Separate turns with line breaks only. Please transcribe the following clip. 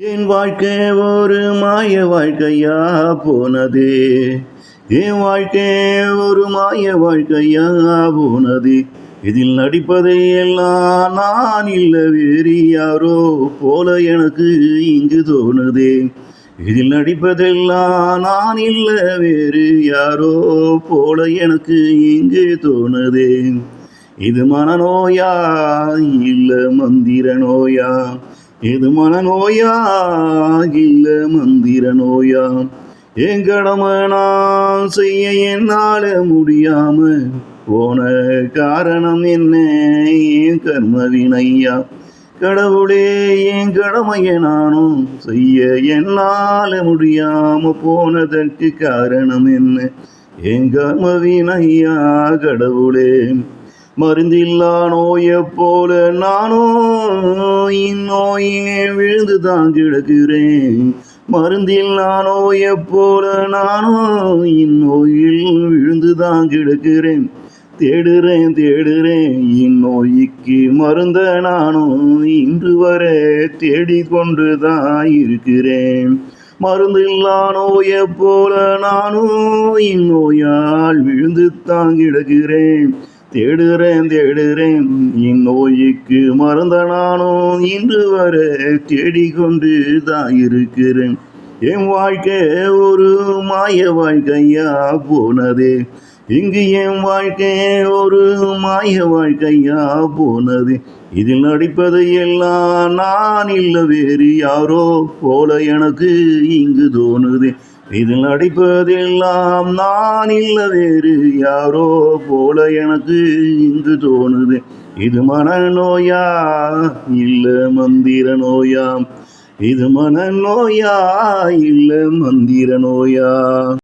என் வாழ்க்கை ஒரு மாய வாழ்க்கையா போனது. என் வாழ்க்கை ஒரு மாய வாழ்க்கையா போனது. இதில் நடிப்பதை எல்லாம் நான் இல்ல வேறு யாரோ போல எனக்கு இங்கு தோணுதே. இதில் நடிப்பதெல்லாம் நான் இல்ல வேறு யாரோ போல எனக்கு இங்கு தோணுதே. இது மனநோயா இல்ல மந்திர நோயா? இது மனநோயா இல்ல மந்திர நோயா? என் கடமை நான் செய்ய என்னால முடியாம போன காரணம் என்ன? என் கர்ம வினையா? கடவுளே, என் கடமையை நானும் செய்ய என்னால முடியாம போனதற்கு காரணம் என்ன? என் கர்ம வினையா? கடவுளே, மருந்தில்லா நோயை போல நானும் இந்நோயே விழுந்துதான் கிடக்கிறேன். மருந்தில்லா நோயை போல நானும் இந்நோயில் விழுந்துதான் கிடக்கிறேன். தேடுறேன் இந்நோய்க்கு மருந்த நானும் இன்று வரை தேடிக்கொண்டுதான் இருக்கிறேன். மருந்தில்லா நோயை போல நானும் இந்நோயால் விழுந்து தான் கிடக்கிறேன். தேடுறேன் இந்நோய்க்கு மருந்த நானும் இன்று வரை தேடிக்கொண்டு தான் இருக்கிறேன். என் வாழ்க்கை ஒரு மாய வாழ்க்கையா போனதே. இங்கு என் வாழ்க்கை ஒரு மாய வாழ்க்கையா போனது. இதில் நடிப்பது எல்லாம் நான் இல்ல வேறு யாரோ போல எனக்கு இங்கு தோணுது. இதில் நடிப்பதெல்லாம் நான் இல்ல வேறு யாரோ போல எனக்கு இங்கு தோணுது. இது மனநோயா இல்ல மந்திர நோயா? இது மனநோயா இல்ல மந்திர நோயா?